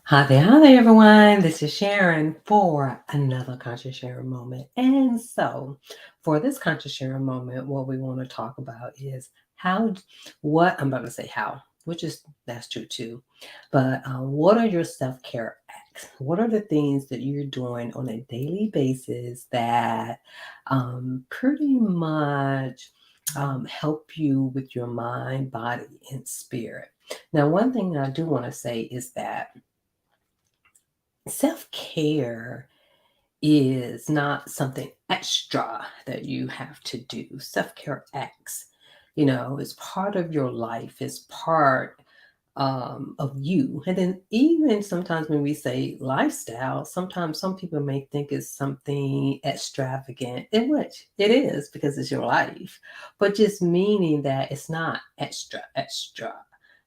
Hi there, everyone. This is Sharon for another Conscious Sharon moment. And so, for this Conscious Sharon moment, what we want to talk about is what I'm about to say how, which is that's true too. But what are your self care acts? What are the things that you're doing on a daily basis that pretty much help you with your mind, body, and spirit? Now, one thing I do want to say is that self care is not something extra that you have to do. Self care acts, is part of your life, is part of you. And then, even sometimes when we say lifestyle, sometimes some people may think it's something extravagant, in which it is because it's your life, but just meaning that it's not extra.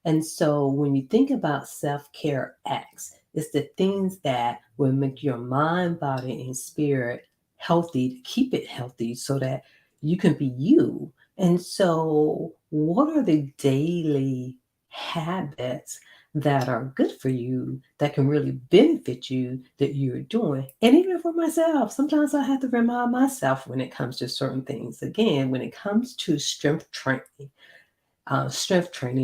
And so when you think about self care acts, it's the things that will make your mind, body, and spirit healthy to keep it healthy so that you can be you. And so, what are the daily habits that are good for you that can really benefit you that you're doing? And even for myself, sometimes I have to remind myself when it comes to certain things. Again, when it comes to strength training,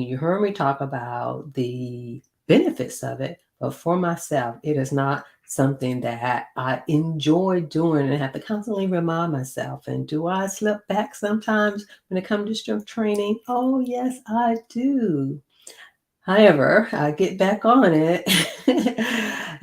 you heard me talk about the benefits of it, but for myself, it is not something that I enjoy doing and have to constantly remind myself. And do I slip back sometimes when it comes to strength training? Oh, yes, I do. However, I get back on it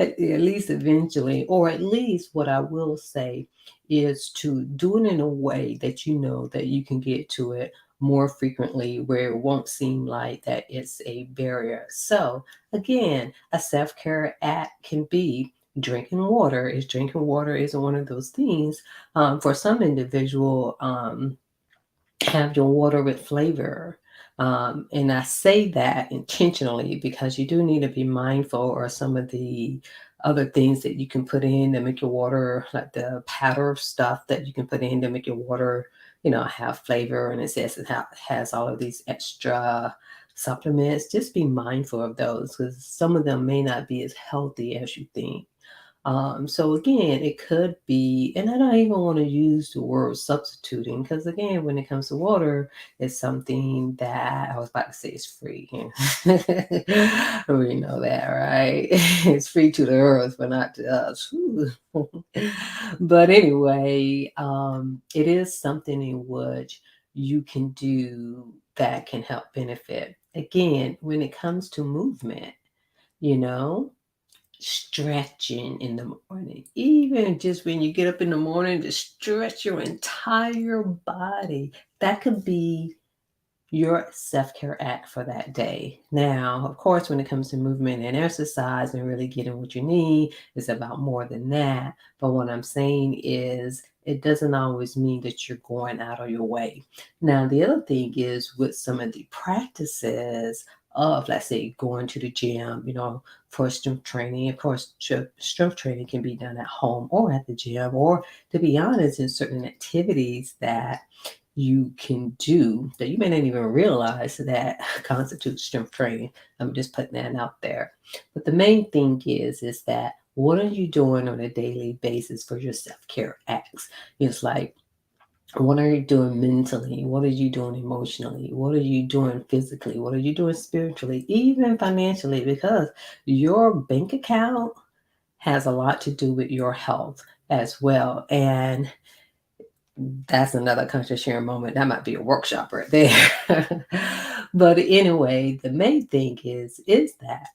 at least eventually, or at least what I will say is to do it in a way that you know that you can get to it more frequently where it won't seem like that it's a barrier. So, again, a self care act can be drinking water. Is drinking water is one of those things. For some individual, have your water with flavor. And I say that intentionally because you do need to be mindful or some of the other things that you can put in to make your water, like the powder stuff that you can put in to make your water, have flavor. And it says has all of these extra supplements. Just be mindful of those because some of them may not be as healthy as you think. So again, it could be, and I don't even want to use the word substituting because again, when it comes to water, it's something that I was about to say is free. We know that, right? It's free to the earth, but not to us. Whew. But anyway, it is something in which you can do that can help benefit. Again, when it comes to movement, you know stretching in the morning. Even just when you get up in the morning to stretch your entire body. That could be your self care act for that day. Now, of course, when it comes to movement and exercise and really getting what you need, it's about more than that. But what I'm saying is, it doesn't always mean that you're going out of your way. Now, the other thing is with some of the practices of, let's say, going to the gym, for strength training. Of course, strength training can be done at home or at the gym, or to be honest, in certain activities that you can do that you may not even realize that constitutes strength training. I'm just putting that out there. But the main thing is that what are you doing on a daily basis for your self-care acts? It's like, what are you doing mentally? What are you doing emotionally? What are you doing physically? What are you doing spiritually? Even financially, because your bank account has a lot to do with your health as well. And that's another conscious sharing moment. That might be a workshop right there. But anyway, the main thing is that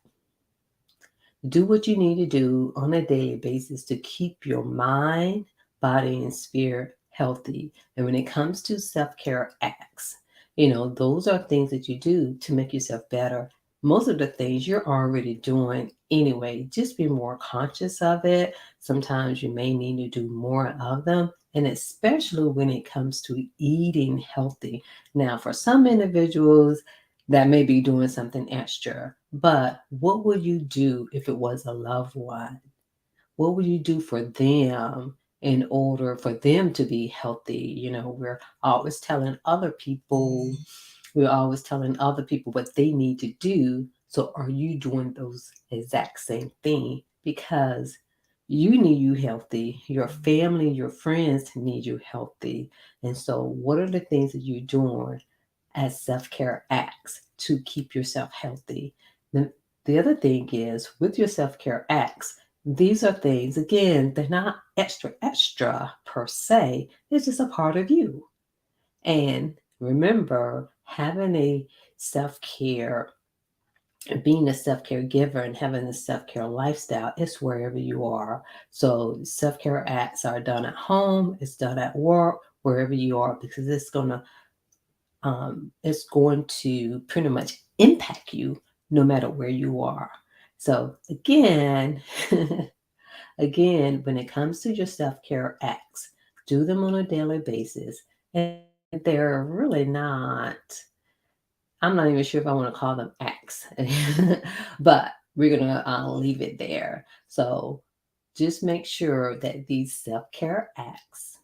do what you need to do on a daily basis to keep your mind, body, and spirit healthy. And when it comes to self-care acts, those are things that you do to make yourself better. Most of the things you're already doing anyway. Just be more conscious of it. Sometimes you may need to do more of them. And especially when it comes to eating healthy. Now, for some individuals, that may be doing something extra. But what would you do if it was a loved one? What would you do for them in order for them to be healthy? Always telling other people, we're always telling other people what they need to do So are you doing those exact same thing? Because you need you healthy, your family, your friends need you healthy. And so what are the things that you're doing as self-care acts to keep yourself healthy? Then the other thing is with your self-care acts, these are things, again, they're not extra per se. It's just a part of you. And remember, having a self-care, being a self-care giver and having a self-care lifestyle is wherever you are. So self-care acts are done at home, it's done at work, wherever you are, because it's going to pretty much impact you no matter where you are. So again, again, when it comes to your self-care acts, do them on a daily basis. And they're really not, I'm not even sure if I want to call them acts, but we're going to leave it there. So just make sure that these self-care acts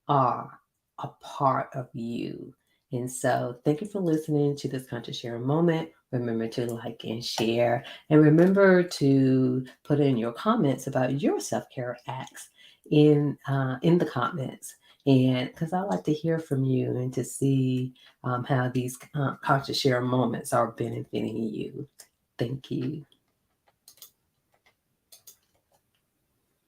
are a part of you. And so thank you for listening to this conscious share moment. Remember to like and share, and remember to put in your comments about your self-care acts in the comments. And because I like to hear from you and to see how these conscious share moments are benefiting you. Thank you.